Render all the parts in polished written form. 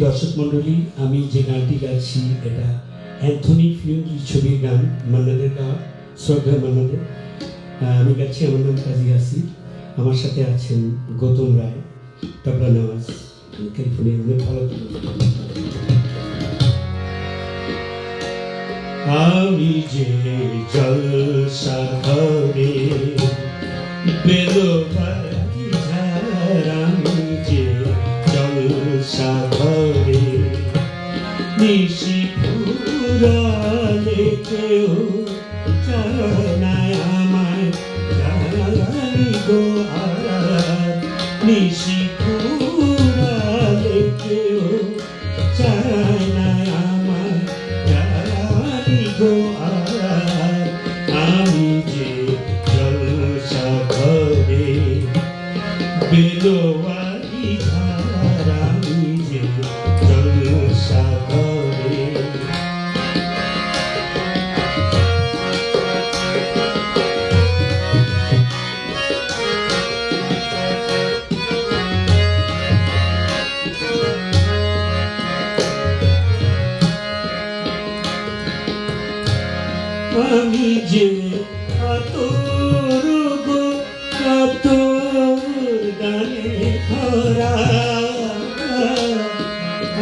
দর্শক মন্ডলী, আমি যে গানটি গাচ্ছি এটা অ্যান্থনি ফিল্ম ছবির গান, মান্নাদের গাওয়া, শ্রদ্ধা মান্নাদের। আমি গাচ্ছি, আমার নাম কাজী আসিফ। আমার সাথে আছেন গৌতম রায়, তবলা নওয়াজ, ক্যালিফোর্নিয়া। অনেক ভালো। আমি যে জলসা ঘরে বেলবাড়ি ঝাড়, যে জলসা ঘরে নিশি ফুরালে কেউ চায় না আমায় জানি গো আর। নিশি ফুরালে কেউ চায় না আমায় জানি গো আর। আমি যে জলসা ঘরে বেলবাড়ি ঝাড়, আমি যে জলসা ঘরে। আমি যে আতর গো আতর গানে ভরা,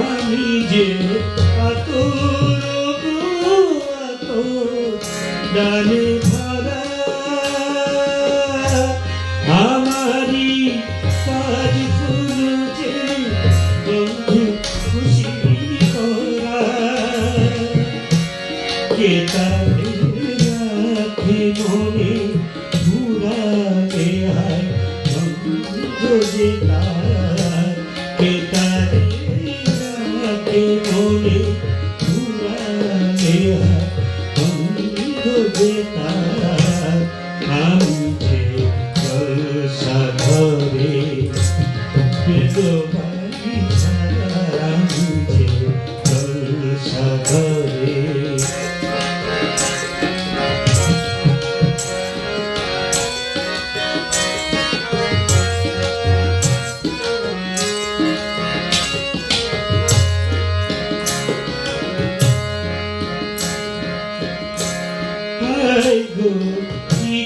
আমি যে আতর গো আতর গানে ভরা। আমারি কাজ খুঁজে বন্ধু খুশি করা, কে তারে রাখে মনে ঘুরালে হায় বন্ধু যে তার। কে তারে রাখে মনে ঘুরালে হায় বন্ধু যে তার। আমি যে জলসা ঘরে বেলবাড়ি ঝাড়, আমি যে জলসা ঘরে।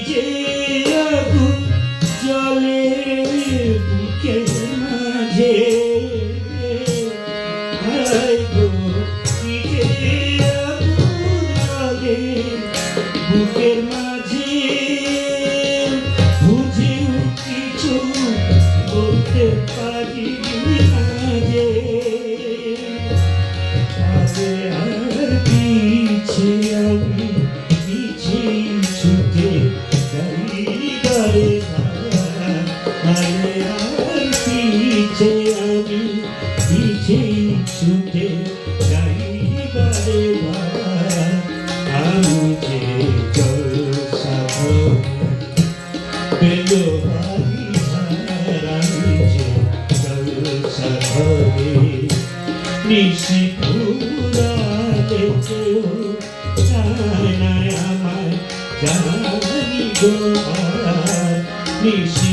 যে আগুন জলে বুকের মাঝে, যে আগুন জলে বুকের মাঝে, বুঝে কিছু বলতে পারি না যে। আর পিছে আমি পিছে ছুটে যাই বারে বার, আর পিছে আমি পিছে ছুটে যাই বারে বার। আমি যে জলসা ঘরে বেলবাড়ি ঝাড়, আমি যে জলসা ঘরে নিশি ফুরালে কেউ চায় না আমায় জানি গো আর। নিশি